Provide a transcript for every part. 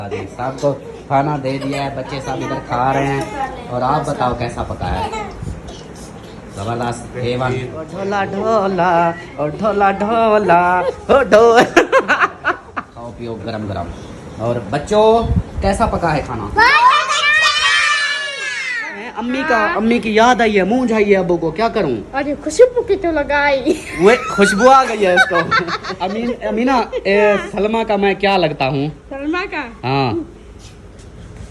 सबको खाना दे दिया है, बच्चे सब इधर खा रहे हैं। और आप बताओ कैसा पका है? जबरदस्त A1। ढोला ढोला और ढोला ढोला हो ढोल खाओ पियो गरम गरम। और बच्चों कैसा पका है खाना? अम्मी की याद आई है, मुंह जाइए अबू को, क्या करूं? अरे खुशबू की तो लगाई, वो खुशबू आ गई है इसको। अमीना सलमा का मैं क्या लगता हूँ? सलमा का? हाँ,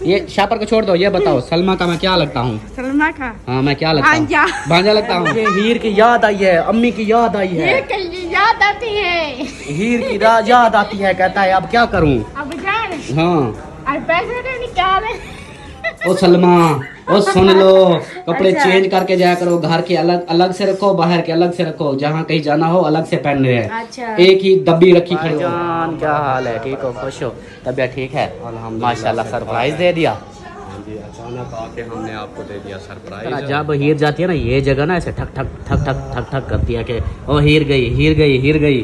ये शापर को छोड़ दो, ये बताओ सलमा का मैं क्या लगता हूँ? सलमा का? हाँ, मैं क्या लगता हूँ? भांजा। भांजा लगता हूँ। ये हीर की याद आई है, अम्मी की याद आई है, ये कल याद आती है, हीर की याद आती है, कहता है अब क्या करूँ? अब जान। हाँ, और पैसे तो निकाले। ओ सलमा, ओ सुन लो, कपड़े अच्छा। चेंज करके जाया करो, घर के अलग अलग से रखो, बाहर के अलग से रखो, जहाँ कहीं जाना हो अलग से पहन रहे हैं। अच्छा। एक ही डब्बी रखी खड़ी। जान क्या हाल है? ठीक हो? खुश हो? तबीयत ठीक है? माशाल्लाह। सरप्राइज दे दिया जी, अचानक आके हमने आपको दे दिया सरप्राइज। जब हीर जाती है ना, ये जगह ना ऐसे ठक ठक ठक ठक ठक ठक करती है कि ओ हीर गई, हीर गई, हीर गई।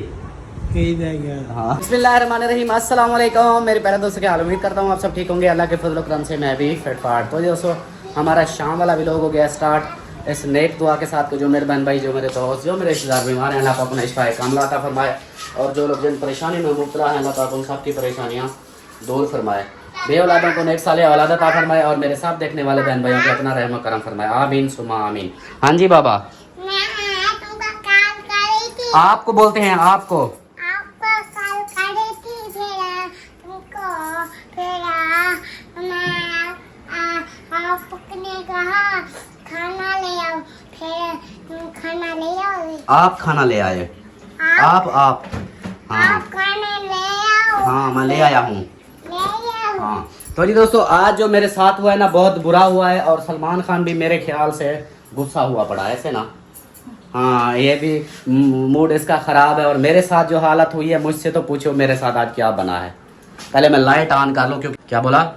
हाँ। बिस्मिल्लाहिर्रहमानिर्रहीम, अस्सलाम वालेकुम मेरे प्यारे दोस्तों, क्या हाल? उम्मीद करता हूँ आप सब ठीक होंगे। अल्लाह के फजल करम से मैं भी फिट फाट। तो दोस्तों हमारा शाम वाला व्लॉग हो गया स्टार्ट इस नेक दुआ के साथ कि जो मेरे बहन भाई, जो मेरे दोस्त, जो मेरे रिश्तेदार बीमार हैं, अल्लाह पाक उन्हें शिफाए कामिला अता फरमाए। और जो लोग जिन परेशानी में मुब्तला हैं, अल्लाह पाक उन सबकी परेशानियाँ दूर फरमाए। बे औलादों को नेक साले औलाद अता फरमाए। और मेरे साथ देखने वाले बहन भाइयों को अपना रहम करम फरमाए। आमीन सुमा आमीन। हाँ जी बाबा, आपको बोलते हैं, आपको आप खाना ले आए। आप हाँ हाँ, मैं ले आया हूँ। हाँ तो जी दोस्तों, आज जो मेरे साथ हुआ है ना, बहुत बुरा हुआ है। और सलमान खान भी मेरे ख्याल से गुस्सा हुआ पड़ा है, ऐसे ना? हाँ, ये भी मूड इसका ख़राब है। और मेरे साथ जो हालत हुई है, मुझसे तो पूछो मेरे साथ आज क्या बना है। पहले मैं लाइट ऑन कर लूँ, क्योंकि क्या बोला?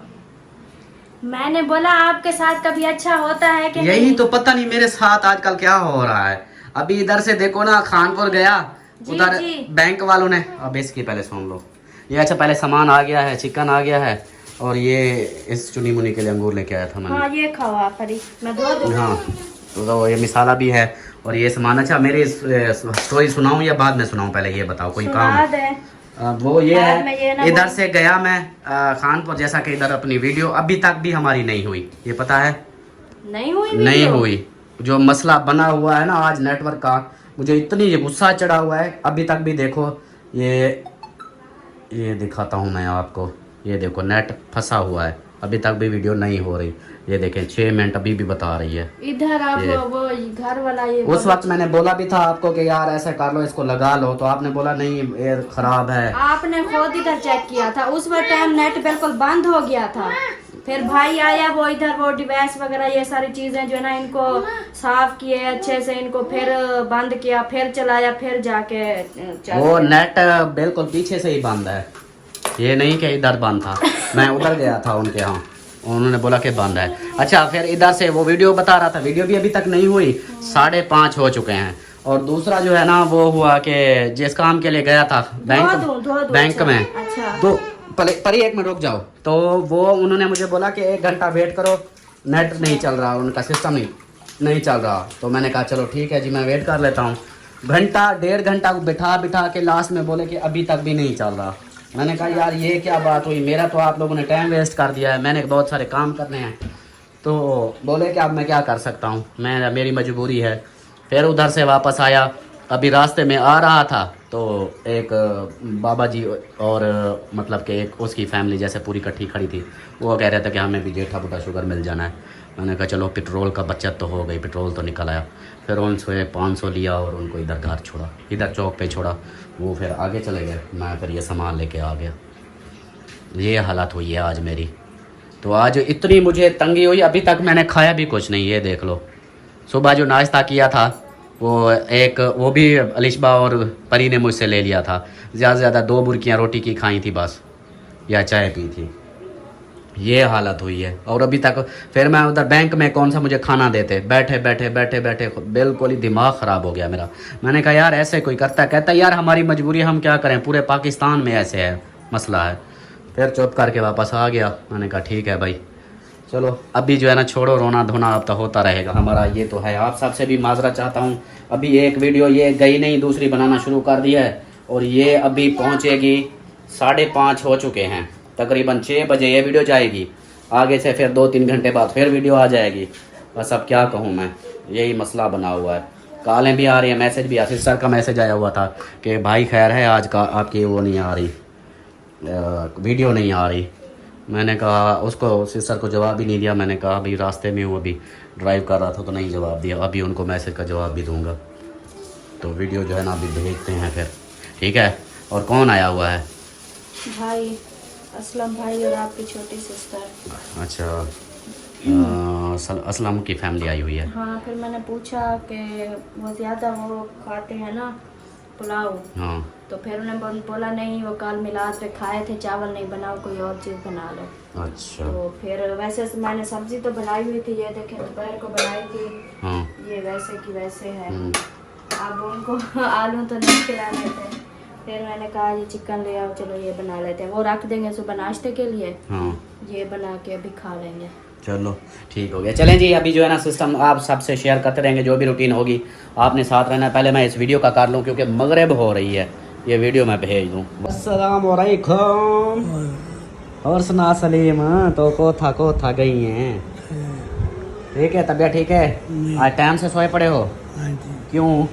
मैंने बोला आपके साथ कभी अच्छा होता है कि यही नहीं? तो पता नहीं मेरे साथ आजकल क्या हो रहा है। अभी इधर से देखो ना, खानपुर गया, उधर बैंक वालों ने, अब इसकी पहले सुन लो ये। अच्छा, पहले सामान आ गया है, चिकन आ गया है, और ये इस चुनी मुनी के लिए अंगूर लेके आया था मैंने। हाँ, ये खाओ आप, मैं धो दूँ। हाँ, तो ये मिसाला भी है और ये सामान। अच्छा, मेरी स्टोरी सुनाऊं या बाद में सुनाऊं? पहले ये बताओ, कोई काम है? वो ये बाद में ये है, ना इधर से गया मैं खानपुर, जैसा कि इधर अपनी वीडियो अभी तक भी हमारी नहीं हुई, ये पता है? नहीं हुई नहीं वीडियो? हुई। जो मसला बना हुआ है ना आज नेटवर्क का, मुझे इतनी गुस्सा चढ़ा हुआ है। अभी तक भी देखो, ये दिखाता हूँ मैं आपको, ये देखो नेट फंसा हुआ है, अभी तक भी वीडियो नहीं हो रही। ये देखें 6 मिनट अभी भी बता रही है। इधर आप वो घर वाला ये उस वक्त मैंने बोला भी था आपको कि यार ऐसा कर लो, इसको लगा लो, तो आपने बोला नहीं ये खराब है। आपने खुद इधर चेक किया था, उस वक्त टाइम नेट बिल्कुल बंद हो गया था। फिर भाई आया, वो इधर वो डिवाइस वगैरह ये सारी चीजें जो है ना, इनको साफ किए अच्छे से, इनको फिर बंद किया, फिर चलाया, फिर जाके वो नेट बिल्कुल पीछे से ही बंद है, ये नहीं कि इधर बंद था। मैं उधर गया था उनके यहाँ, उन्होंने बोला कि बंद है। अच्छा, फिर इधर से वो वीडियो बता रहा था, वीडियो भी अभी तक नहीं हुई, 5:30 हो चुके हैं। और दूसरा जो है ना, वो हुआ कि जिस काम के लिए गया था बैंक में, तो पर 1 मिनट रुक जाओ, तो वो उन्होंने मुझे बोला कि 1 घंटा वेट करो, नेट नहीं चल रहा, उनका सिस्टम नहीं चल रहा। तो मैंने कहा चलो ठीक है जी, मैं वेट कर लेता हूँ। घंटा 1.5 घंटा बिठा के लास्ट में बोले कि अभी तक भी नहीं चल रहा। मैंने कहा यार ये क्या बात हुई, मेरा तो आप लोगों ने टाइम वेस्ट कर दिया है, मैंने बहुत सारे काम करने हैं। तो बोले कि अब मैं क्या कर सकता हूँ, मेरी मजबूरी है। फिर उधर से वापस आया, अभी रास्ते में आ रहा था तो एक बाबा जी और मतलब कि एक उसकी फैमिली जैसे पूरी इकट्ठी खड़ी थी, वो कह रहे थे कि हमें भी जेठा बूटा शुगर मिल जाना है। मैंने कहा चलो पेट्रोल का बचत तो हो गई, पेट्रोल तो निकल आया। फिर उनसे 500 लिया और उनको इधर घर छोड़ा, इधर चौक पे छोड़ा, वो फिर आगे चले गए। मैं फिर ये सामान लेके आ गया। ये हालत हुई है आज मेरी। तो आज इतनी मुझे तंगी हुई, अभी तक मैंने खाया भी कुछ नहीं। ये देख लो, सुबह जो नाश्ता किया था वो भी अलिशबा और परी ने मुझसे ले लिया था। ज़्यादा से ज़्यादा 2 बुर्कियाँ रोटी की खाई थी बस, या चाय पी थी। ये हालत हुई है। और अभी तक फिर मैं उधर बैंक में कौन सा मुझे खाना देते, बैठे बैठे बिल्कुल ही दिमाग ख़राब हो गया मेरा। मैंने कहा यार ऐसे कोई करता है? कहता यार हमारी मजबूरी, हम क्या करें, पूरे पाकिस्तान में ऐसे है, मसला है। फिर चुप करके वापस आ गया। मैंने कहा ठीक है भाई चलो अभी जो है ना छोड़ो रोना धोना, अब तो होता रहेगा हमारा ये तो है। आप सबसे भी माजरा चाहता हूँ, अभी एक वीडियो ये गई नहीं, दूसरी बनाना शुरू कर दी है और ये अभी पहुँचेगी 5:30 हो चुके हैं, तकरीबन 6 बजे ये वीडियो जाएगी। आगे से फिर 2-3 घंटे बाद फिर वीडियो आ जाएगी। बस अब क्या कहूँ मैं, यही मसला बना हुआ है। कॉलें भी आ रही हैं, मैसेज भी आ, सिस्टर का मैसेज आया हुआ था कि भाई खैर है आज का आपकी वो नहीं आ रही वीडियो नहीं आ रही। मैंने कहा उसको सिस्टर को जवाब भी नहीं दिया। मैंने कहा अभी रास्ते में हूँ, अभी ड्राइव कर रहा था तो नहीं जवाब दिया। अभी उनको मैसेज का जवाब भी दूंगा तो वीडियो जो है ना अभी भेजते हैं फिर, ठीक है। और कौन आया हुआ है? भाई असलम भाई और आपकी छोटी सिस्टर। अच्छा असलम की फैमिली आई हुई है। हाँ, फिर मैंने पूछा कि वो ज़्यादा वो खाते हैं ना पुलाव, हाँ तो फिर उन्होंने बोला नहीं वो कल मिलाद पे खाए थे, चावल नहीं बनाओ कोई और चीज़ बना लो। अच्छा तो फिर वैसे मैंने सब्जी तो बनाई हुई थी, ये देखें दोपहर को बनाई थी। हाँ ये वैसे की वैसे है। अब उनको आलू तो नहीं खिलाने थे, फिर मैंने कहा ये चिकन ले आओ, चलो ये बना लेते हैं, वो रख देंगे सुबह नाश्ते के लिए। हाँ ये बना के अभी खा लेंगे। चलो ठीक हो गया। चलें जी अभी जो है ना सिस्टम आप सबसे शेयर करते रहेंगे, जो भी रूटीन होगी आपने साथ रहना है। पहले मैं इस वीडियो का कर लूँ क्योंकि मगरिब हो रही है, ये वीडियो मैं भेज दूँ। अस्सलाम वालेकुम। और सुना सलीम, तो को था गई हैं? ठीक है, तबीयत ठीक है? आज टाइम से सोए पड़े हो? क्यों?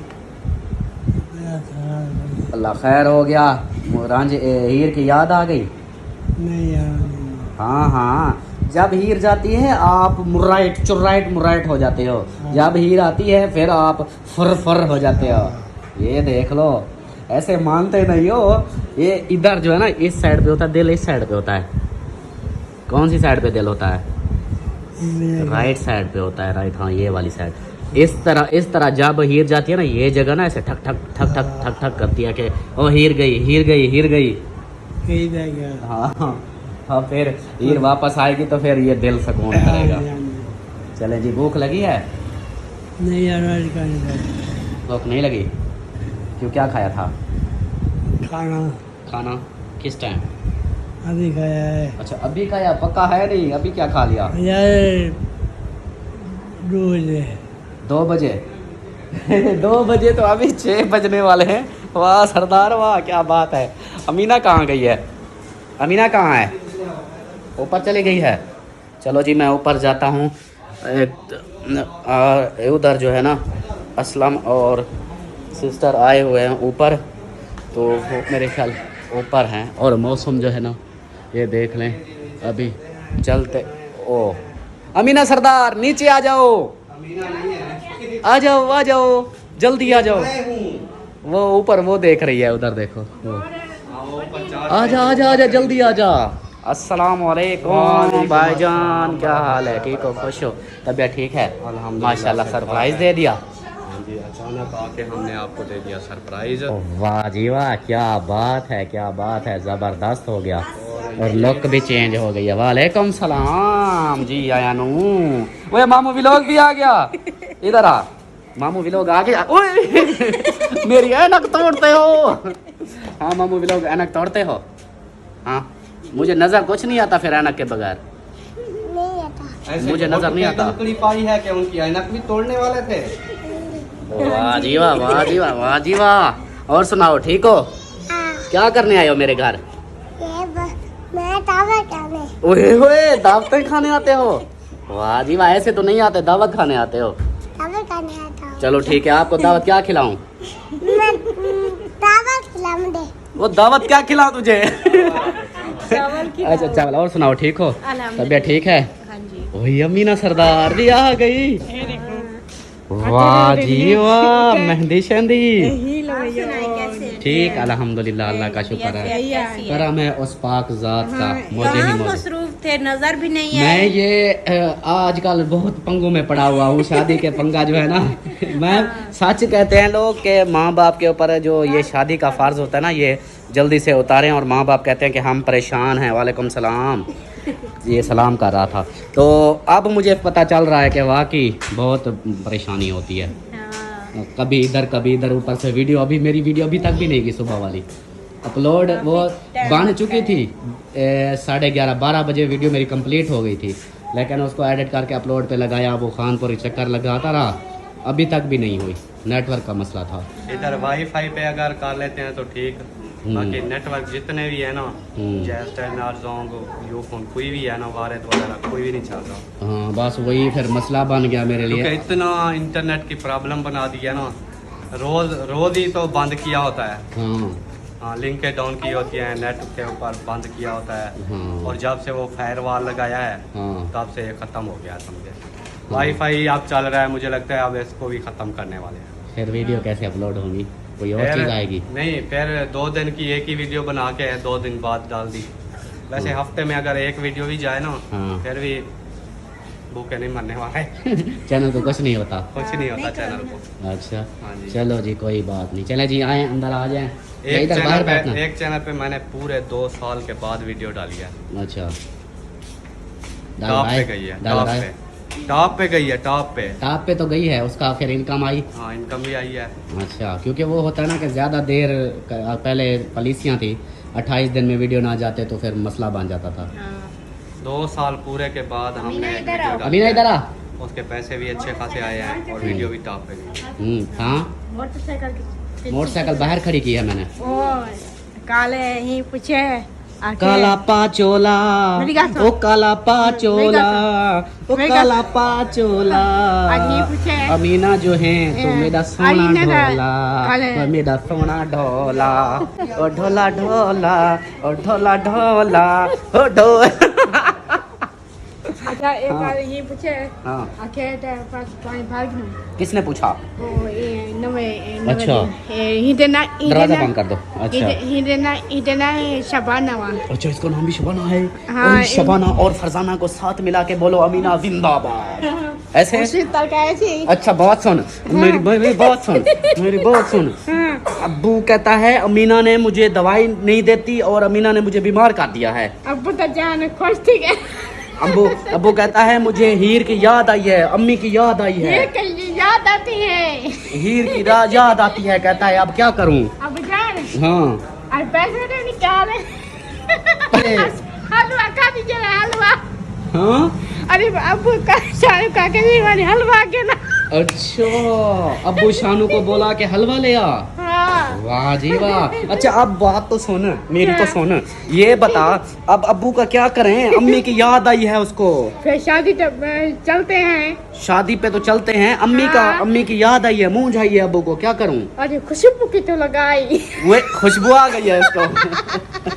अल्लाह खैर हो गया। हीर की याद आ गई? नहीं यार, हाँ हाँ, जब हीर जाती है आप मुर्राइट हो जाते हो, जब हीर आती है फिर आप फर हो जाते हो। ये देख लो, ऐसे मानते नहीं हो। ये इधर जो है ना इस साइड पे होता है दिल, इस साइड पे होता है। कौन सी साइड पे दिल होता है? राइट साइड पे होता है, राइट, हाँ ये वाली साइड। इस तरह जब हीर जाती है ना, ये जगह ना ऐसे ठक ठक ठक ठक ठक ठक करती है कि ओ हीर गई। कहीं जा गया। हाँ हाँ, फिर हीर वापस आएगी तो फिर ये दिल सुकून करेगा। चले जी, भूख लगी है? नहीं यार, आज का नहीं था। भूख नहीं लगी? क्यों, क्या खाया था? खाना किस टाइम? अभी खाया है अच्छा अभी खाया, पक्का है नहीं? अभी क्या खा लिया? यार, 2 बजे 2 बजे तो अभी 6 बजने वाले हैं। वाह सरदार वाह, क्या बात है। अमीना कहाँ गई है? अमीना कहाँ है? ऊपर चली गई है। चलो जी मैं ऊपर जाता हूँ। उधर जो है ना असलम और सिस्टर आए हुए हैं ऊपर, तो वो मेरे ख्याल ऊपर हैं। और मौसम जो है ना ये देख लें, अभी चलते। ओ अमीना सरदार नीचे आ जाओ, आ जाओ जल्दी आ जाओ। वो ऊपर वो देख रही है, उधर देखो वो। आजा जल्दी आजा। अस्सलाम वालेकुम भाईजान, क्या हाल है? ठीक हो, खुश हो? तबीयत ठीक है? माशाल्लाह, सरप्राइज दे दिया। हाँ जी, अचानक आके हमने आपको दे दिया सरप्राइज। वाह जी वाह, क्या बात है, ज़बरदस्त हो गया। और लुक भी चेंज हो गई है। वालेकुम सलाम जी, आया नू। वो मामू व्लॉग भी आ गया, इधर आ। मामू व्लॉग आ गया। ओए मेरी ऐनक तोड़ते हो। हाँ मामू व्लॉग ऐनक तोड़ते हो? हाँ, मुझे नजर कुछ नहीं आता फिर ऐनक के बगैर। मुझे नजर नहीं आता। पाई है कि उनकी ऐनक भी तोड़ने वाले थे। वाह जी वाह। और सुनाओ, ठीक हो? क्या करने आए हो मेरे घर? ओए दावतें खाने आते हो? वाह जी वाह, ऐसे तो नहीं आते, दावत खाने आते हो। चलो ठीक है, आपको दावत क्या खिलाऊं? वो दावत क्या खिलाऊं तुझे? अच्छा चावल। और सुनाओ, ठीक हो? तबीयत ठीक है? वही अमीना सरदार भी आ गई। वाह जी वाह, मेहंदी शहंदी ठीक, अल्हम्दुलिल्लाह, अल्लाह का शुक्र है, करम है उस पाक जात का। मुझे ही मसरूफ थे, नजर भी नहीं मैं ये आजकल बहुत पंगों में पड़ा हुआ हूँ। शादी के पंगा जो है ना, मैं सच कहते हैं लोग कि माँ बाप के ऊपर जो ये शादी का फ़र्ज़ होता है ना, ये जल्दी से उतारें। और माँ बाप कहते हैं कि हम परेशान हैं। वालेकुम सलाम, ये सलाम कर रहा था। तो अब मुझे पता चल रहा है कि वाकई बहुत परेशानी होती है, कभी इधर ऊपर से वीडियो। अभी मेरी वीडियो अभी तक भी नहीं की सुबह वाली, अपलोड वो बन चुकी थी 11:30-12 बजे वीडियो मेरी कंप्लीट हो गई थी, लेकिन उसको एडिट करके अपलोड पे लगाया, वो खानपुर चक्कर लगाता रहा, अभी तक भी नहीं हुई, नेटवर्क का मसला था। इधर वाईफाई पे अगर कर लेते हैं तो ठीक, बाकी नेटवर्क जितने भी है ना, जैस्टन और जोंग यूफोन कोई भी है ना, वारेद वगैरह कोई भी नहीं चल रहा। हाँ बस वही फिर मसला बन गया मेरे क्योंकि लिए। इतना इंटरनेट की प्रॉब्लम बना दी है ना, रोज ही तो बंद किया होता है। हाँ हाँ, लिंकें डाउन की होती हैं, नेट के ऊपर बंद किया होता है। हाँ। और जब से वो फायरवॉल लगाया है हाँ। तब से ये ख़त्म हो गया समझे। वाईफाई अब चल रहा है, मुझे लगता है अब इसको भी ख़त्म करने वाले हैं। फिर वीडियो कैसे अपलोड होगी, कोई और फिर- चीज़ आएगी? नहीं, फिर 2 दिन की एक ही वीडियो बना के 2 दिन बाद डाल दी। वैसे हफ्ते में अगर एक वीडियो भी जाए ना, हाँ। फिर भी भूखे नहीं मरने वाले। चैनल को कुछ नहीं होता। कुछ नहीं होता चैनल को। अच्छा हाँ जी। चलो जी कोई बात नहीं, चले जी आए अंदर आ जाए, एक इधर बाहर बैठना। चैनल पे मैंने पूरे 2 साल के बाद वीडियो डाली है। अच्छा टॉप पे गई है, टॉप पे गई है, टॉप पे। टॉप पे तो गई है, उसका फिर इनकम आई। हाँ, इनकम भी आई है। अच्छा, क्योंकि वो होता है ना कि ज़्यादा देर पहले पॉलिसियाँ थी, 28 दिन में वीडियो ना जाते तो फिर मसला बन जाता था। 2 साल पूरे के बाद हमने एक वीडियो डाली अभी ना है। इधर आ। उसके पैसे भी अच्छे खासे आए हैं और वीडियो भी टॉप पे गई। हाँ मोटरसाइकिल मोटरसाइकिल बाहर खड़ी की है मैंने। ओ काले ही पूछे आके- काला पाचोला, मेरी बात सुन। ओ काला पाचोला, ओ मेरी काला बात पाचोला, आज ये पूछे। अमीना जो है तो मेरा सोना आई ना ना, ढोला, काले। ओ मेरा सोना ढोला, ओ ढोला ढोला, ओ ढोला ढोला, ओ ढोला। अच्छा एक हाँ। बार ये पूछे हाँ आके पास पानी भाग न किसने पूछा? ओ ये नवे अच्छा। हिदना दरवाजा बंद कर दो। अच्छा हिदना शबाना वा अच्छा, इसका नाम भी शबाना है। हाँ, और शबाना और फरजाना को साथ मिला के बोलो अमीना जिंदाबाद, ऐसे। उसी तरह ऐसे अच्छा बात सुन, मेरी बात सुन, मेरी बात सुन। अब्बू कहता है अमीना ने मुझे दवाई नहीं देती और अमीना ने मुझे बीमार कर दिया है। अब तो जान खुश ठीक है। अब्बू कहता है मुझे हीर की याद आई है, अम्मी की याद आई है, ये कल याद आती है। हीर की याद आती है, कहता है अब क्या करूं। अब जान हाँ और पैसे नहीं निकाले। अरे हलवा खा दीजिए हलवा। हाँ अरे अब का शाहरुख का के वाली हलवा के ना। अच्छा, अब्बू शानू को बोला कि हलवा ले आ। हाँ वाह जी वाह। अच्छा अब बात तो सुन, मेरी तो सुन, ये बता अब अब्बू का क्या करें, अम्मी की याद आई है उसको। फिर शादी तो चलते हैं। शादी पे तो चलते हैं, अम्मी की याद आई है, मुंह झाई है अब्बू को, क्या करूं। अरे खुशबू की तो लगाई। वो खुशबू आ गई है इसको।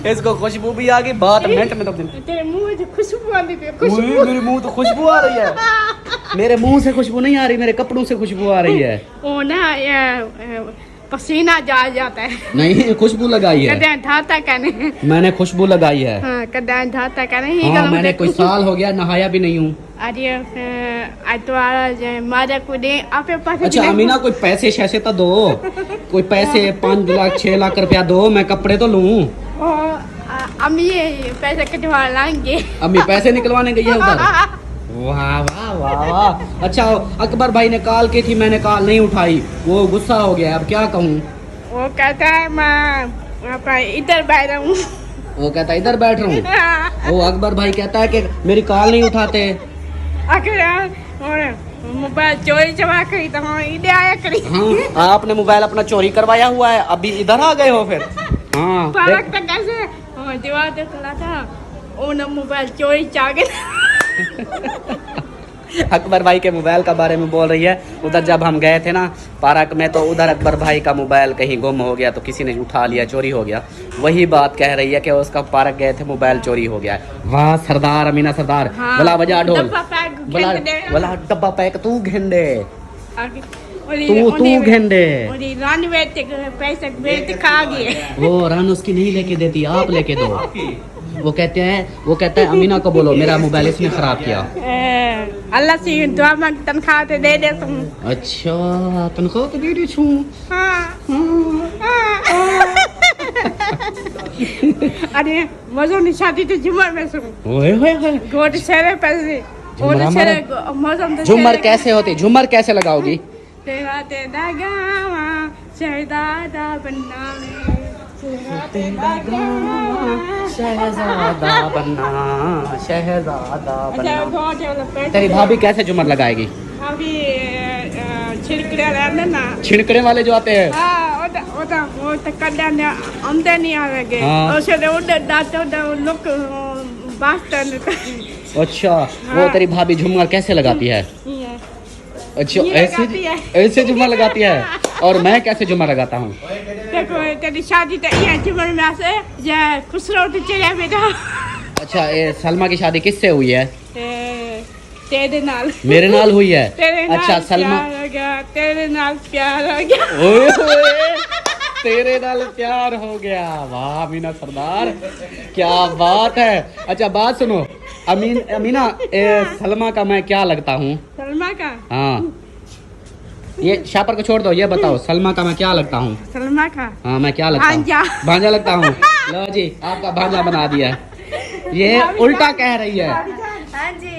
इसको खुशबू भी आ गई, बात मिनट में तो तेरे मुंह से खुशबू आती थी। खुशबू, मेरे मुंह तो खुशबू आ रही है। मेरे मुंह से खुशबू नहीं आ रही, मेरे कपड़ों से खुशबू आ रही है। वो ना ये पसीना जा जाता है। नहीं खुशबू लगाई है, कदा धाता कने। मैंने खुशबू लगाई है। हाँ कदा धाता कने। हाँ मैंने कोई साल हो गया नहाया भी नहीं हूँ। अरे अतवारा मारा को दे आपे पास। अच्छा अमीना कोई पैसे शैसे तो दो, कोई पैसे 5 लाख 6 लाख रुपया दो, मैं कपड़े तो लूं। अम्मी ये पैसे कटवा लाएंगे। अम्मी पैसे निकलवाने गई है उधर। वाह वाह वाह वाह। अच्छा अकबर भाई ने कॉल की थी, मैंने कॉल नहीं उठाई, वो गुस्सा हो गया, अब क्या कहूँ। वो कहता है मैं इधर बैठ रहा हूँ। वो कहता है इधर बैठ रहा हूँ। वो अकबर भाई कहता है कि मेरी कॉल नहीं उठाते। आखिर और मोबाइल चोरी चबा करी तो हम इधर आया करी। हाँ आपने मोबाइल अपना चोरी करवाया हुआ है, अभी इधर आ गए हो फिर। हाँ पालक तक कैसे दीवार देख रहा था, वो ना मोबाइल चोरी चा गया। अकबर भाई के मोबाइल का बारे में बोल रही है। उधर जब हम गए थे ना पार्क में, तो उधर अकबर भाई का मोबाइल कहीं गुम हो गया, तो किसी ने उठा लिया, चोरी हो गया। वही बात कह रही है कि उसका पार्क गए थे, मोबाइल चोरी हो गया। वाह सरदार, अमीना सरदार। हाँ, बला बजा ढोल, डब्बा पैक बला घेंड दे। बला डब्बा पैक तू घेंडे, तू तू घेंडे। रानी बेटे पैसे बेटे खा गए। वो रान उसकी नहीं लेके देती, आप लेके दो। वो कहता है अमीना को बोलो मेरा मोबाइल इसने खराब किया। अल्लाह से दुआ मांग तनख्वाह तो दे दे तुम। अच्छा तनख्वाह तो दे दी छू। अरे मजो नहीं शादी तो झुमर में सुन। ओए होए होए। गोट शेरे पैसे झुमर और शेरे मौसम तो झुमर कैसे होते, झुमर कैसे लगाओगी? तेरा ते दागा शहदादा बनना में शहजादा बनना, शहजादा अच्छा बनना। बहुत डेवलपमेंट तेरी भाभी कैसे झूमर लगाएगी? अभी छिड़कड़े रहने ना छिड़कने वाले जो आते हैं। हाँ वो तो कल्याण आमदे नहीं आवेंगे हाँ। उसे उधर दांतों लोग बास्टन अच्छा, वो हाँ। तेरी भाभी झूमर कैसे लगाती है? अच्छा, ये लगाती है। ऐसे झूमर लगाती है। और मैं कैसे झूमर लगाता हूँ? देखो तेरी शादी तो ये जीवन में से ये खुश रहो तो चले बेटा अच्छा, ये सलमा की शादी किससे हुई है? तेरे नाल मेरे नाल हुई है। तेरे नाल अच्छा, सलमा। प्यार हो गया तेरे नाल प्यार हो गया ओए होए, तेरे नाल प्यार हो गया। वाह अमीना सरदार, क्या बात है। अच्छा बात सुनो, अमीना, सलमा का मैं क्या लगता हूँ? सलमा का हाँ, ये शापर को छोड़ दो, ये बताओ सलमा का मैं क्या लगता हूँ? सलमा का हाँ, मैं क्या लगता हूँ? भांजा। भांजा लगता हूँ। लो जी, आपका भांजा बना दिया। ये उल्टा कह रही है। हाँ जी।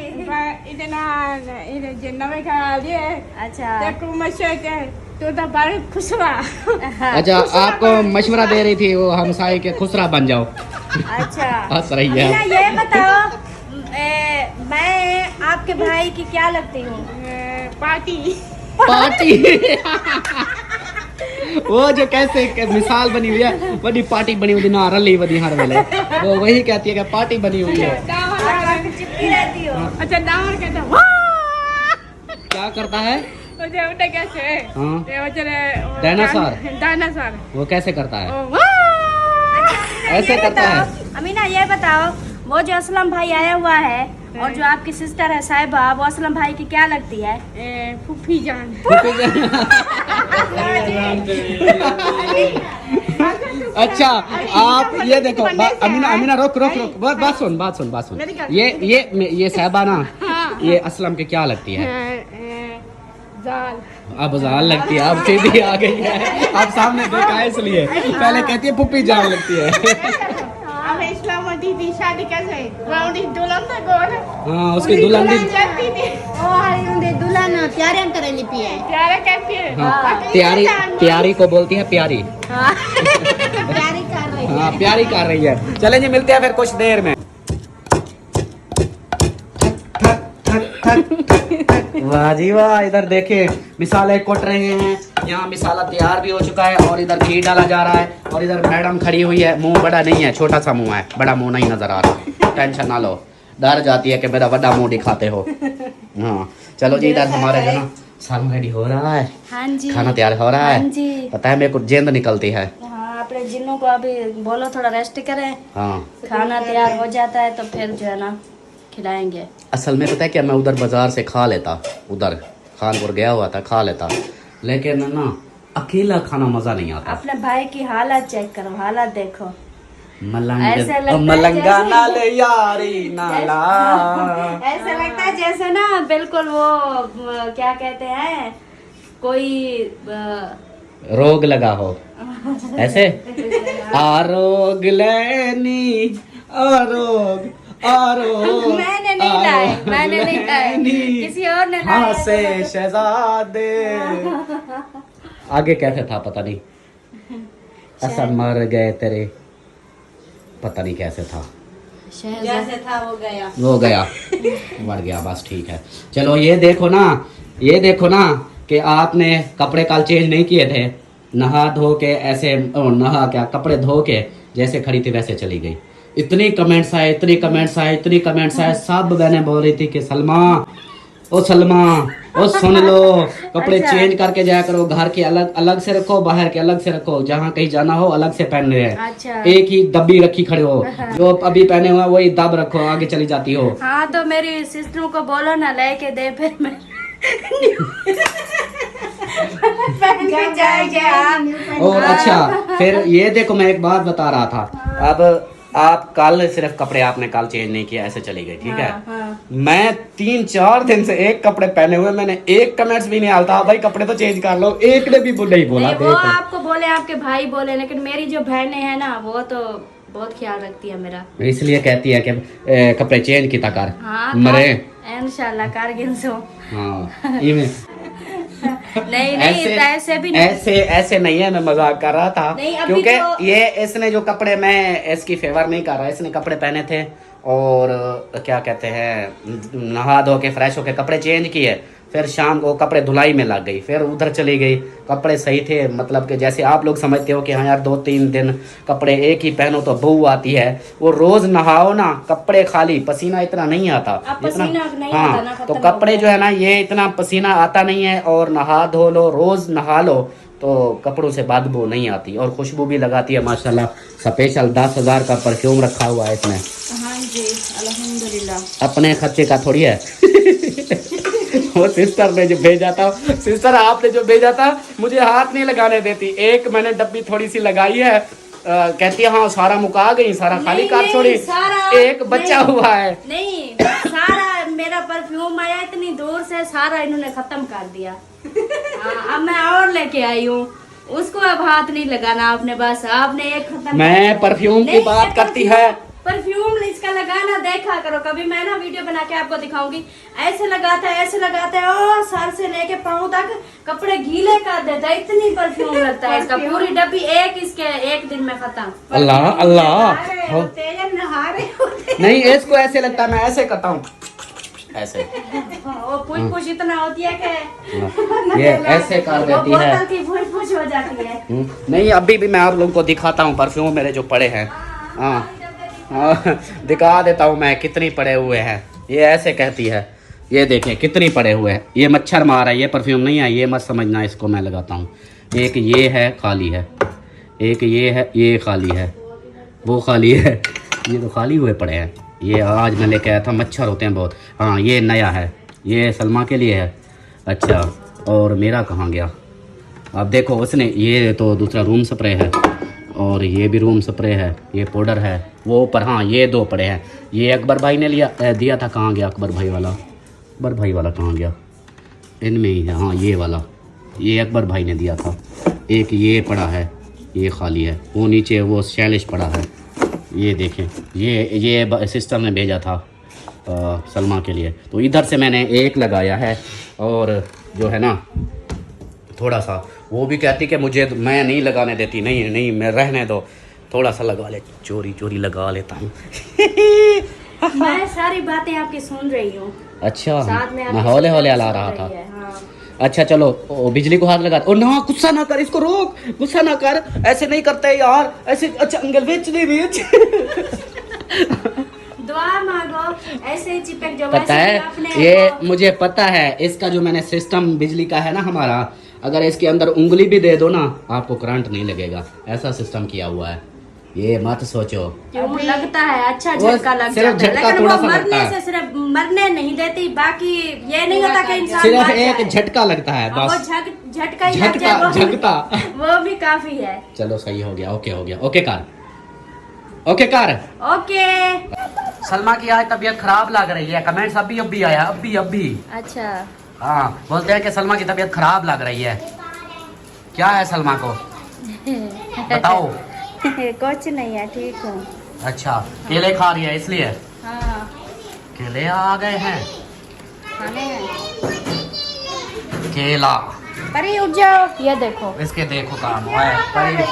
इधर जे नवे का लिए अच्छा देखो मशे तो बारे खुश रहा अच्छा, आपको मशवरा दे रही थी वो हमसाए के खुसरा बन जाओ। अच्छा। हंस रही अमीना, है। ये बताओ, मैं आपके भाई की क्या लगती हूँ? Party party. वो जो कैसे मिसाल बनी हुई है, बड़ी पार्टी बनी हुई ना रली बनी हर वेले, वो वही कहती है कि पार्टी बनी हुई है। चिपकी रहती हो। अच्छा डावर कहता वाह क्या करता है? मुझे उठे कैसे हाँ। ये वो चले डायनासोर। वो कैसे करता है? ऐसे ये करता है। बताओ, अमीना ये बताओ, वो जो असलम भाई आया हुआ है और जो आपकी सिस्टर है साहिबा, वो असलम भाई की क्या लगती है? फूफी जान अच्छा, आप ये देखो, अमीना रोक बात सुन। ये साहबा ना, ये असलम के क्या लगती है? जाल अब जान लगती है, अब सीधी आ गई है। अब सामने देखा है इसलिए, पहले कहती है पुप्पी जान लगती है। अब इस्लाम दीदी शादी कैसे राउंडी दुल्हन था कौन हाँ, उसकी दुल्हन भी। जाती थी दुल्हन प्यारे करे लिपी है। प्यारा कहती है प्यारी को बोलती है प्यारी। प्यारी कर रही हाँ, प्यारी कर रही है। चलें जी, मिलते हैं फिर कुछ देर में। वाह जी वाह, इधर देखे मिसाले कुट रहे हैं। यहाँ मिसाला तैयार भी हो चुका है और इधर घी डाला जा रहा है और इधर मैडम खड़ी हुई है। मुंह बड़ा नहीं है, छोटा सा मुंह है, बड़ा मुंह नहीं नजर आ रहा। टेंशन ना लो, डर जाती है कि मेरा बड़ा मुंह दिखाते हो। हाँ चलो जी, इधर हमारे जो ना सालन रेडी हो रहा है। हाँ जी, खाना तैयार हो रहा है। हाँ जी। पता है मेरे को जेंद निकलती है। हाँ, अपने जिन्नों को अभी बोलो थोड़ा रेस्ट करें। हाँ, खाना तैयार हो जाता है तो फिर जो है ना खिलाएंगे। असल में पता है क्या, मैं उधर बाजार से खा लेता, उधर खानपुर गया हुआ था, खा लेता, लेकिन ना अकेला खाना मजा नहीं आता। अपने भाई की हालत चेक करो, हालत देखो। ऐसे लगता है मलंगा जैसे- नाले यारी नाला। ऐसा लगता है जैसे ना बिल्कुल वो क्या कहते हैं, कोई रोग लगा हो ऐसे। आरोग लेनी आरोग आरोग मैंने नहीं लाए, मैंने नहीं लाए, किसी और ने लाए। हाँ से शहजादे। आगे कैसे था पता नहीं, असर मर गए तेरे, पता नहीं कैसे था, जैसे था वो गया। वो गया मर गया, बस ठीक है। चलो ये देखो ना कि आपने कपड़े कल चेंज नहीं किए थे, नहा धो के ऐसे नहा क्या कपड़े धो के जैसे खड़ी थी वैसे चली गई। इतनी कमेंट्स आए, सब बहनें बोल रही थी कि सलमा ओ सुन लो, कपड़े अच्छा। चेंज करके जाया करो, घर के अलग अलग से रखो, बाहर के अलग से रखो, जहाँ कहीं जाना हो अलग से पहन रहे हैं। अच्छा। एक ही दब्बी रखी खड़े हो, जो अभी पहने हुआ वही दब रखो, आगे चली जाती हो। हाँ तो मेरी सिस्टरों को बोलो ना लेके दे, फिर मैं पहन के जाएंगे हम। और अच्छा, फिर ये देखो मैं एक बात बता रहा था, अब आप कल सिर्फ कपड़े आपने कल चेंज नहीं किया, ऐसे चली गई, ठीक है। हाँ। मैं 3-4 दिन से एक कपड़े पहने हुए, मैंने एक कमेंट्स भी नहीं आता भाई कपड़े तो चेंज कर लो, एक ने भी नहीं बोला। नहीं, वो देखो आपको बोले, आपके भाई बोले, लेकिन मेरी जो बहनें हैं ना वो तो बहुत ख्याल रखती है मेरा। इसलिए कहती है कि कपड़े चेंज किया कर, हाँ मरे। इंशाल्लाह कारगिल सो। हाँ इमे नहीं नहीं ऐसे भी नहीं। ऐसे नहीं है, मैं मजाक कर रहा था नहीं, अभी क्योंकि तो- ये इसने जो कपड़े, मैं इसकी फेवर नहीं कर रहा, इसने कपड़े पहने थे और क्या कहते हैं, नहा धो के फ्रेश होके कपड़े चेंज किए, फिर शाम को कपड़े धुलाई में लग गई, फिर उधर चली गई। कपड़े सही थे, मतलब कि जैसे आप लोग समझते हो कि हाँ यार 2-3 दिन कपड़े एक ही पहनो तो बू आती है, वो रोज नहाओ ना कपड़े खाली पसीना इतना नहीं आता अब जितना। पसीना नहीं आता ना, हाँ, तो खत्म हो कपड़े गया। जो है ना ये इतना पसीना आता नहीं है, और नहा धो लो, रोज नहा लो तो कपड़ों से बदबू नहीं आती, और खुशबू भी लगाती है माशाल्लाह। स्पेशल 10,000 का परफ्यूम रखा हुआ है इसने, हाँ जी अल्हम्दुलिल्लाह। अपने खर्चे का थोड़ी है। वो सिस्टर ने जो भेजा था, सिस्टर आपने जो भेजा था मुझे हाथ नहीं लगाने देती। एक मैंने डब्बी थोड़ी सी लगाई है, कहती है हाँ सारा मुका गई, सारा खाली नहीं, कार नहीं, छोड़ी, सारा एक बच्चा नहीं, हुआ है। नहीं सारा मेरा परफ्यूम आया इतनी दूर से, सारा इन्होंने खत्म कर दिया। हाँ, अब मैं और लेके आई हूँ, उसको अब हाथ नहीं लगाना आपने, बस आपने एक खत्म। मैं परफ्यूम की बात करती है। परफ्यूम इसका लगाना देखा करो कभी, मैं ना वीडियो बना के आपको दिखाऊंगी। ऐसे लगाता है और सर से लेके पाँव तक कपड़े गीले कर देता है, इतनी परफ्यूम लगता है इसका। पूरी डब्बी एक दिन में खत्म। अल्लाह अल्लाह, नहा रहे होते। नहीं इसको ऐसे लगता है, मैं ऐसे करता हूँ ऐसे, वो पूछ इतना होती है कि ये ऐसे कर देती है। बोतल की पूछ हो जाती है। नहीं अभी भी मैं आप लोगों को दिखाता हूँ परफ्यूम मेरे जो पड़े हैं। हाँ हाँ, दिखा देता हूँ मैं कितनी पड़े हुए हैं। ये ऐसे कहती है, ये देखें कितनी पड़े हुए हैं। ये मच्छर मार है, ये परफ्यूम नहीं है, ये मत समझना, इसको मैं लगाता हूँ। एक ये है खाली है, एक ये है, ये खाली है, वो खाली है, ये तो खाली हुए पड़े हैं। ये आज मैं लेके आया था, मच्छर होते हैं बहुत। हाँ ये नया है, ये सलमा के लिए है। अच्छा, और मेरा कहाँ गया? आप देखो उसने, ये तो दूसरा रूम स्प्रे है, और ये भी रूम स्प्रे है, ये पाउडर है, वो ऊपर। हाँ ये 2 पड़े हैं। ये अकबर भाई ने दिया था, कहाँ गया अकबर भाई वाला? अकबर भाई वाला कहाँ गया? इनमें ही है। हाँ ये वाला, ये अकबर भाई ने दिया था। एक ये पड़ा है, ये खाली है। वो नीचे वो शैलिश पड़ा है, ये देखें, ये सिस्टर ने भेजा था सलमा के लिए। तो इधर से मैंने एक लगाया है, और जो है ना थोड़ा सा, वो भी कहती कि मुझे, मैं नहीं लगाने देती, नहीं नहीं मैं रहने दो, थोड़ा सा लगा ले, चोरी चोरी लगा लेता हूँ। मैं सारी बातें आपकी सुन रही हूँ। अच्छा, साथ में मैं हौले हौले ला रहा था। हाँ। अच्छा चलो, ओ, बिजली को हाथ लगा। ओ ना, गुस्सा ना कर, इसको रोक, गुस्सा ना कर, ऐसे नहीं करते यार, ऐसे। अच्छा अंगल बेच नहीं बेच। दुआ मांगो, ऐसे ही चिपक जाओ। पता वैसे है, ही अपने ये को- मुझे पता है, इसका जो मैंने सिस्टम बिजली का है ना हमारा, अगर इसके अंदर उंगली भी दे दो ना आपको करंट नहीं लगेगा, ऐसा सिस्टम किया हुआ है। ये मत सोचो, क्यों लगता है अच्छा वो झटका लग सिर्फ जाता है, झटका लेकिन थोड़ा वो सा लगता मरने है। से सिर्फ मरने नहीं देती, बाकी ये नहीं होता कि इंसान सिर्फ मर एक जाए। झटका लगता है वो बस। झटका ही लग झटका जाए, वो- झटका। वो भी काफी है। चलो सही हो गया, ओके हो गया, okay car, okay car. Okay Salma की आज तबीयत खराब लग रही है, कमेंट्स अभी आया, अभी। अच्छा। हाँ, बोलते हैं कि सलमा की तबीयत खराब लग रही है। क्या है सलमा को, बताओ। कुछ नहीं है, ठीक हूँ। अच्छा, केले खा रही है इसलिए? हाँ केले आ गए हैं, खाने हैं। केला। परी उठ जाओ, ये देखो। इसके देखो काम हुआ है, परी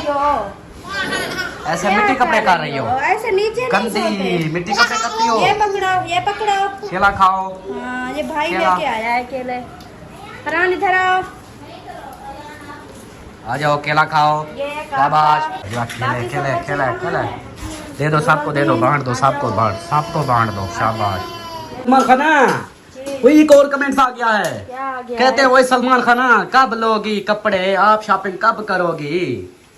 ऐसे मिट्टी कपड़े कर रही हो, ऐसे नीचे नहीं गंदी सोते। मिट्टी कपड़े करती हो। ये पकड़ो, ये पकड़ो। केला खाओ। हाँ, ये भाई केला। लेके आया है केले। फरहान इधर आओ। आ जाओ, केला खाओ। ये शाबाश। बाकी केले सब केले बच्चे केले को दे दो, सबको दे दो, बांट दो, सबको बांट दो। शाबाश। सलमान खाना, वो एक और कमेंट्स आ गया है, क्या आ गया कहते है? हैं वही सलमान खाना कब लोगी कपड़े, आप शॉपिंग कब करोगी?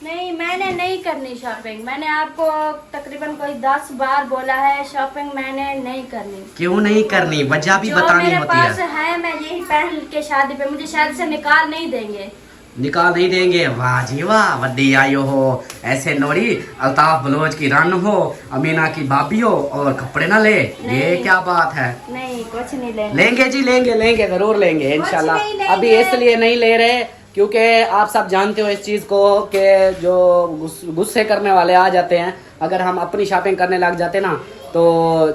नहीं, मैंने नहीं करनी शॉपिंग। मैंने आपको तकरीबन कोई 10 बार बोला है, शॉपिंग मैंने नहीं करनी। क्यों नहीं करनी, वजह भी जो बतानी मेरे होती पास है। है मैं यही पहन के शादी पे, मुझे शादी से निकाल नहीं देंगे। निकाल नहीं देंगे? वाह जी वाह, वड्डी आयो हो, ऐसे नोरी अल्ताफ बलोच की रन हो, अमीना की भाभी हो, और कपड़े ना ले, ये नहीं। क्या बात है? नहीं, कुछ नहीं लेंगे। लेंगे जी, लेंगे जरूर लेंगे इंशाल्लाह। नहीं लेंगे। अभी इसलिए नहीं ले रहे क्योंकि आप सब जानते हो इस चीज़ को कि जो गुस्से करने वाले आ जाते हैं, अगर हम अपनी शॉपिंग करने लग जाते ना, तो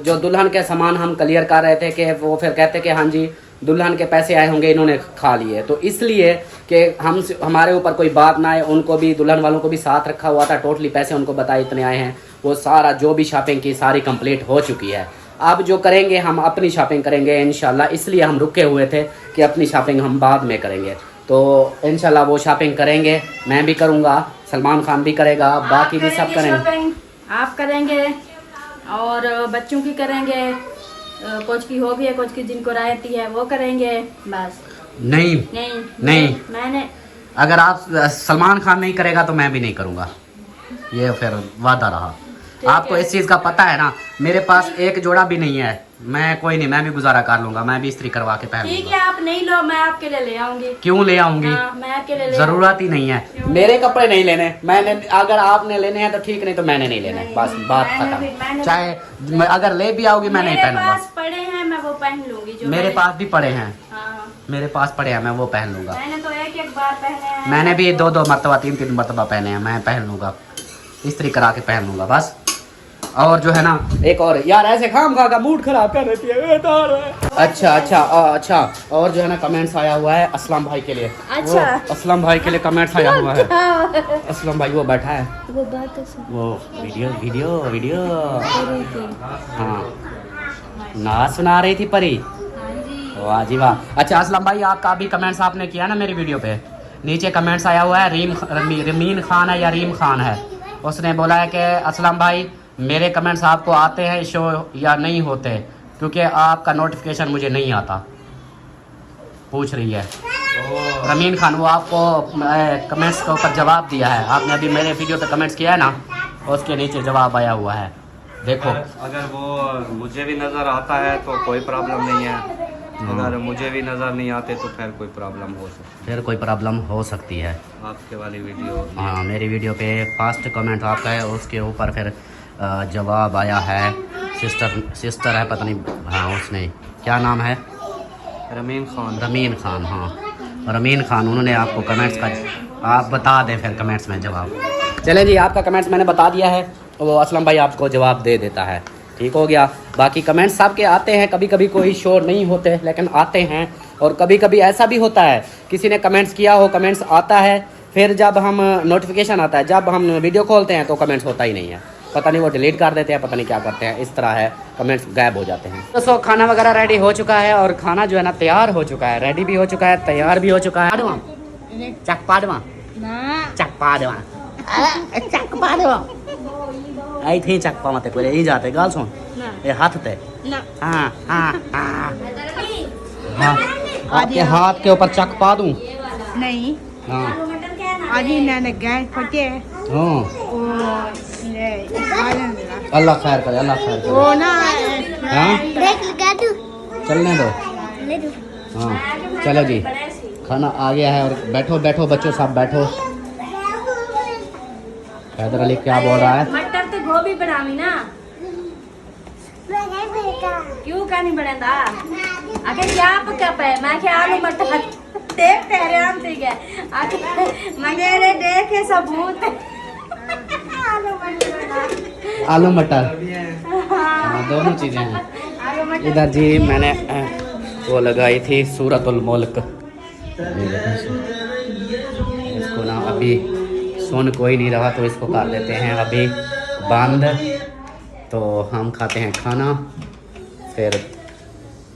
जो दुल्हन के सामान हम क्लियर कर रहे थे कि वो फिर कहते कि हाँ जी दुल्हन के पैसे आए होंगे इन्होंने खा लिए। तो इसलिए कि हमारे ऊपर कोई बात ना आए, उनको भी दुल्हन वालों को भी साथ रखा हुआ था, टोटली पैसे उनको बताए इतने आए हैं, वो सारा जो भी शॉपिंग की सारी कंप्लीट हो चुकी है। अब जो करेंगे हम अपनी शॉपिंग करेंगे इंशाल्लाह, इसलिए हम रुके हुए थे कि अपनी शॉपिंग हम बाद में करेंगे। तो इंशाल्लाह वो शॉपिंग करेंगे, मैं भी करूँगा, सलमान खान भी करेगा, बाकी भी सब करेंगे। शॉपिंग आप करेंगे और बच्चों की करेंगे, कुछ की होगी है, कुछ की जिनको रहती है वो करेंगे, बस। नहीं नहीं, मैंने अगर आप सलमान खान नहीं करेगा तो मैं भी नहीं करूँगा, ये फिर वादा रहा। आपको इस चीज़ का पता है ना, मेरे पास एक जोड़ा भी नहीं है, मैं कोई नहीं, मैं भी गुजारा कर लूँगा, मैं भी इस्त्री करवा के पहन ठीक लूँगा। है, आप नहीं लो, मैं आपके लिए ले आऊंगी। क्यों ले आऊँगी? मैं आपके लिए ले जरूरत ही नहीं है, मेरे कपड़े नहीं लेने, मैंने अगर आपने लेने हैं तो ठीक, नहीं तो मैंने नहीं लेने, बस बात खत्म। चाहे अगर ले भी आओगी मैं नहीं मेरे पहनूंगा। पास पड़े हैं, मैं वो पहन लूंगी जो मेरे पास भी पड़े हैं, हाँ, मेरे पास पड़े हैं, मैं वो पहन लूँगा। मैंने तो एक बार पहने हैं। मैंने भी 2-2 मरतबा 3-3 मरतबा पहने हैं, मैं पहन लूँगा, इस्त्री करा के पहन लूँगा बस। और जो है ना, एक और यार ऐसे खाम खा का मूड खराब कर देती है। अच्छा, और जो है ना कमेंट्स आया हुआ है असलम भाई के लिए। अच्छा। असलम भाई के लिए कमेंट्स आया हुआ है। असलम भाई वो बैठा है, वो बात है वो वीडियो हाँ ना सुना रही थी परी। वाह जी वाह। अच्छा असलम भाई, आपका भी कमेंट्स आपने किया ना मेरी वीडियो पे, नीचे कमेंट्स आया हुआ है, रमीन खान है या रीम खान है, उसने बोला है कि असलम भाई मेरे कमेंट्स आपको आते हैं शो या नहीं होते, क्योंकि आपका नोटिफिकेशन मुझे नहीं आता, पूछ रही है रमीन खान। वो आपको कमेंट्स के ऊपर जवाब दिया है, आपने अभी मेरे वीडियो पे कमेंट्स किया है ना, उसके नीचे जवाब आया हुआ है, देखो। अगर वो मुझे भी नज़र आता है तो कोई प्रॉब्लम नहीं है, अगर मुझे भी नज़र नहीं आते तो फिर कोई प्रॉब्लम हो सकती है। फिर कोई प्रॉब्लम हो सकती है आपके वाली वीडियो, हाँ मेरी वीडियो पे फर्स्ट कमेंट आपका है, उसके ऊपर फिर जवाब आया है, सिस्टर है पता नहीं, हाँ उसने क्या नाम है, रमीन खान, हाँ रमीन खान, उन्होंने आपको कमेंट्स का आप बता दें फिर कमेंट्स में जवाब। चलें जी, आपका कमेंट्स मैंने बता दिया है, वो असलम भाई आपको जवाब दे देता है, ठीक हो गया। बाकी कमेंट्स सबके आते हैं, कभी कभी कोई शोर नहीं होते लेकिन आते हैं, और कभी कभी ऐसा भी होता है किसी ने कमेंट्स किया हो, कमेंट्स आता है, फिर जब हम नोटिफिकेशन आता है, जब हम वीडियो खोलते हैं तो कमेंट्स होता ही नहीं है, पता नहीं वो डिलीट कर देते हैं, पता नहीं क्या करते हैं, इस तरह है, कमेंट्स गायब हो जाते हैं। दोस्तों खाना वगैरह रेडी हो चुका है, और खाना जो है ना तैयार हो चुका है, रेडी भी हो चुका है, तैयार भी हो चुका है। आई थी चकपा मत कोई यही जाते गाल सुन ये हाथ ते हाँ आपके हाथ के ऊपर चक पा दूं? नहीं हाँ आज ही मैंने गैस फटे हाँ, अल्लाह खैर करे, अल्लाह खैर करे। वो ना हाँ ब्रेक लगा दूं, चलने दो। ले दूं। हाँ चलो जी, खाना आ गया है, और बैठो बैठो बच्चों सब बैठो। हैदर अली क्या बोल रहा है? मटर तो गोभी बनावी ना, नहीं बेटा, क्यों का नहीं बनेगा? आखिर क्या पका है, मैं क्या आलू मटर देख तेरे आम ठीक है, आखिर मगेरे देखे सबूत आलू मटर, हाँ दोनों चीज़ें हैं। आलू मटर इधर जी मैंने वो लगाई थी सूरतुल मुल्क, इसको ना अभी सुन कोई नहीं रहा तो इसको कर देते हैं अभी बंद, तो हम खाते हैं खाना, फिर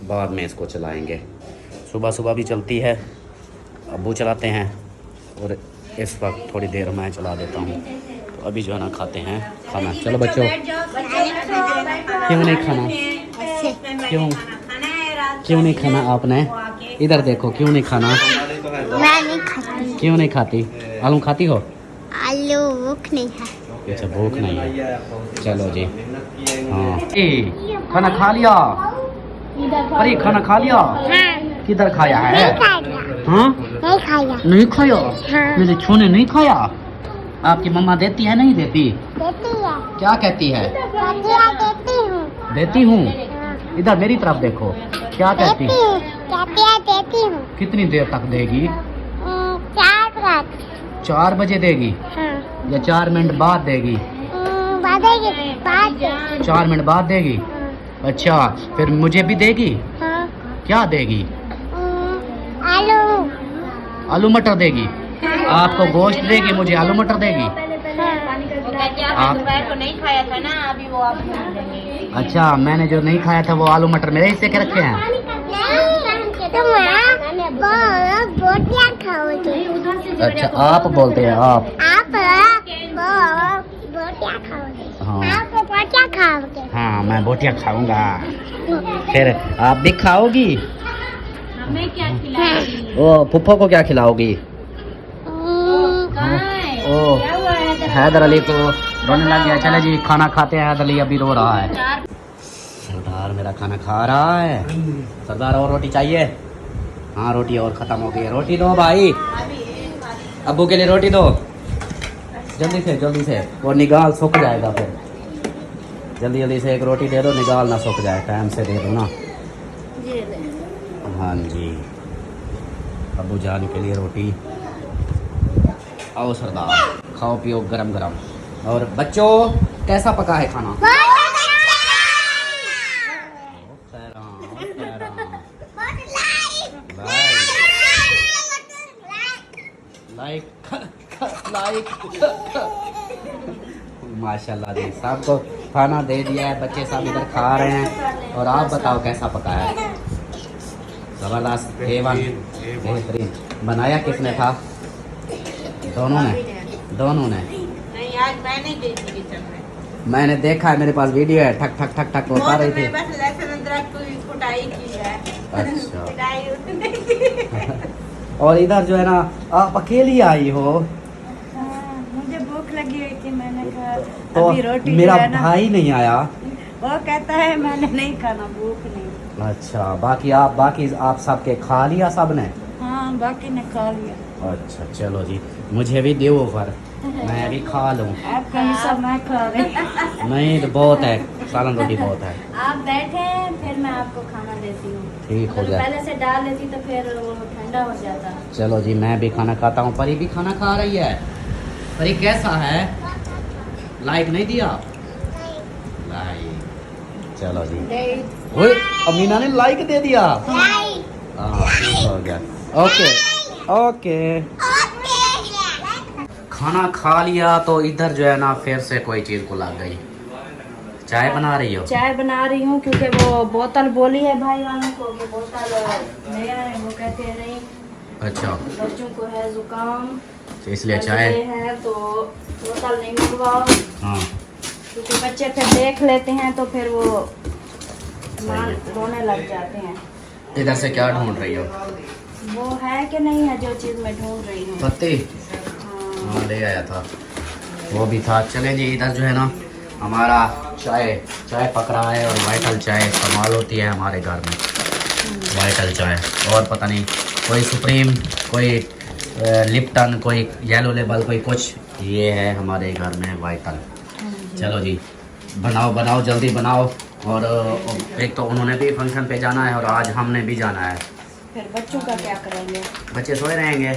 बाद में इसको चलाएंगे। सुबह सुबह भी चलती है, अब्बू चलाते हैं, और इस वक्त थोड़ी देर मैं चला देता हूँ। तो अभी जो है ना खाते हैं खाना। चलो बच्चों, क्यों नहीं खाना, क्यों नहीं खाना आपने? इधर देखो, क्यों नहीं खाना? मैं नहीं खाती, क्यों नहीं खाती? आलू खाती हो? आलू भूख नहीं है। अच्छा भूख नहीं है, चलो जी। हाँ खाना खा लिया? अरे खाना खा लिया? हाँ, किधर खाया है? हाँ नहीं खाया। नहीं खाया? हाँ। मेरे छोने नहीं खाया? आपकी मम्मा देती है नहीं देती? देती है, क्या कहती है? देती हूँ, देती हूँ। हाँ, इधर मेरी तरफ देखो, क्या कहती देती है? हूँ, कहती है देती हूँ। कितनी देर तक देगी? 4 रात। 4 बजे देगी हाँ, या 4 मिनट बाद देगी? बाद 4 मिनट बाद देगी। हाँ, अच्छा फिर मुझे भी देगी? हाँ, क्या देगी? आलू आलू मटर देगी, आपको गोश्त देगी, मुझे आलू मटर देगी। दोपहर को नहीं खाया था ना, अभी वो आप अच्छा, मैंने जो नहीं खाया था वो आलू मटर मेरे हिस्से के रखे हैं। तुम बोटियाँ खाओगे। अच्छा, आप बोलते हैं आप। आप बोटियाँ खाओगे। हाँ। आप बोटियाँ खाओगे। हाँ, मैं बोटियाँ खाऊंगा। फिर आप भी खाओगी? हमें क्या खिलाएगी? ओ, पुप्पो को क्या खिलाओगी? ओ, हैदर अली को रोने लग गया। चले जी, खाना खाते हैं। हैदर अली अभी रो रहा है। सरदार मेरा खाना खा रहा है। सरदार, और रोटी चाहिए? हाँ, रोटी और ख़त्म हो गई है। रोटी दो भाई, अब्बू के लिए रोटी दो, जल्दी से। वो निगाल सूख जाएगा फिर। जल्दी से एक रोटी दे दो, निगाल ना सूख जाए। टाइम से दे दो ना। हाँ जी, अब्बू जान के लिए रोटी। आओ सरदार, खाओ पियो गरम गरम। और बच्चों, कैसा पका है खाना? लाइक माशाल्लाह जी, सबको खाना दे दिया है। बच्चे सब इधर खा रहे हैं। और आप बताओ कैसा पका है? जबरदस्त, A1 बेहतरीन। बनाया किसने था? दोनों ने। नहीं, आज मैं नहीं गई थी किचन में। मैंने देखा है, मेरे पास वीडियो है। ठक ठक ठक ठक होता रही थी। बस लहसुन अदरक की कुटाई की है। अच्छा। कुटाई उसने की। और इधर जो है ना, आप अकेली आई हो मुझे भूख लगी हुई थी, मैंने कहा तो अभी रोटी मेरा जो है ना, भाई नहीं आया। वो कहता है मैंने नहीं खाना, भूख नहीं। अच्छा, बाकी आप सबके खा लिया सबने? हाँ, बाकी ने खा लिया। अच्छा, चलो जी, मुझे भी दो पर मैं भी खा लूँ। आपका हिस्सा मैं खा रही। नहीं तो बहुत है, सालन रोटी बहुत है। आप बैठे, फिर मैं आपको खाना देती हूँ। ठीक हो अगर गया। पहले से डाल लेती तो फिर वो ठंडा हो जाता। चलो जी, मैं भी खाना खाता हूँ। परी भी खाना खा रही है। परी कैसा है? लाइक नहीं दिया? लाइक। चलो जी। ओए, अमीना ने लाइक दे दिया। हाँ, ठीक हो गया। ओके। खाना खा लिया तो इधर जो है ना, फिर से कोई चीज़ को लग गई। चाय बना रही हो? चाय बना रही हूँ क्योंकि वो बोतल बोली है भाई वालों को कि बोतल ले आए। वो कहते हैं नहीं, अच्छा, बच्चों को है जुकाम, तो इसलिए चाय। है तो बोतल नहीं मंगवाओ। हाँ, क्योंकि बच्चे फिर देख लेते हैं तो फिर वो रोने लग जाते हैं। इधर से क्या ढूंढ रही हो? वो है कि नहीं है जो चीज़ मैं ढूंढ रही हूँ। पत्ती? हाँ, ले आया था, वो भी था। चलें जी, इधर जो है ना हमारा चाय पक रहा है। और वाइटल चाय कमाल होती है हमारे घर में। वाइटल चाय, और पता नहीं कोई सुप्रीम, कोई लिप्टन, कोई येलो लेबल, कोई कुछ। ये है हमारे घर में वाइटल। चलो जी, बनाओ जल्दी बनाओ। और एक तो उन्होंने भी फंक्शन पे जाना है और आज हमने भी जाना है। फिर बच्चों का क्या करेंगे? बच्चे सोए रहेंगे।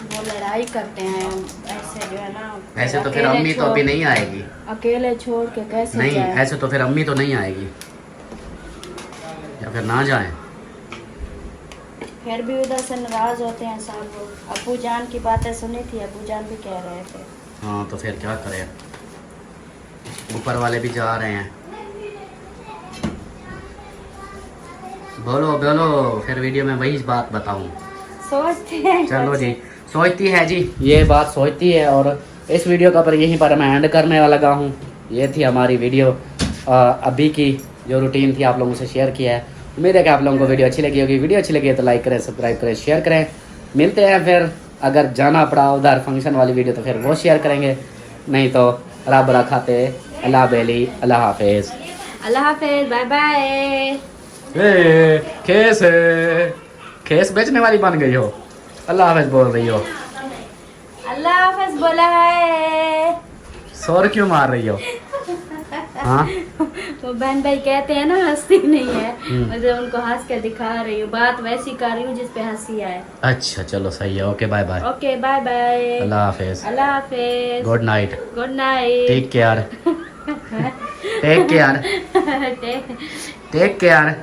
वो लड़ाई करते हैं ऐसे जो है ना। ऐसे तो फिर अम्मी तो अभी नहीं आएगी। अकेले छोड़ के कैसे नहीं, जाए? ऐसे तो फिर अम्मी तो नहीं आएगी, या फिर ना जाएं। फिर भी उधर से नाराज होते हैं सब। अब्बू जान की बातें सुनी थी, अब्बू जान भी कह रहे थे। हाँ, तो फिर क्या करें, ऊपर वाले भी जा रहे हैं। बोलो फिर वीडियो में वही बात बताऊं। सोचते हैं। चलो जी, सोचती है जी, ये बात सोचती है। और इस वीडियो का पर यहीं पर मैं एंड करने वाला लगा हूँ। ये थी हमारी वीडियो अभी की, जो रूटीन थी आप लोगों से शेयर किया है। उम्मीद है कि आप लोगों को वीडियो अच्छी लगी होगी। वीडियो अच्छी लगी है तो लाइक करें, सब्सक्राइब करें, शेयर करें। मिलते हैं फिर, अगर जाना पड़ा उधर फंक्शन वाली वीडियो तो फिर वो शेयर करेंगे, नहीं तो रब रखाते। अल्लाह बेली, अल्लाह हाफिज़। अल्लाह हाफिज, बाय बाय। खेस बेचने वाली बन गई हो। अल्लाह हाफिज़ बोल रही हो। अल्लाह हाफिज बोला है। शोर क्यों मार रही हो? हाँ, तो बहन भाई कहते हैं ना, हंसती नहीं है, मतलब उनको हंस के दिखा रही हूँ। बात वैसी कर रही हूँ जिस पे हंसी आए। अच्छा, चलो सही है। Okay, bye bye. Okay, bye bye. अल्लाह हाफिज़। अल्लाह हाफिज। Good night. Good night. Take care. Take care. Take take care.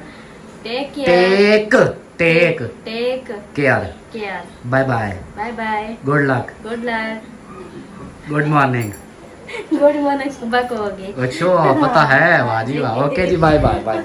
Care. Take take care, care, bye bye, bye bye, good luck, good luck, good morning. Good morning सुबह को होगी। अच्छा पता है, वाह जी वाह, ओके जी, बाय बाय बाय बाय।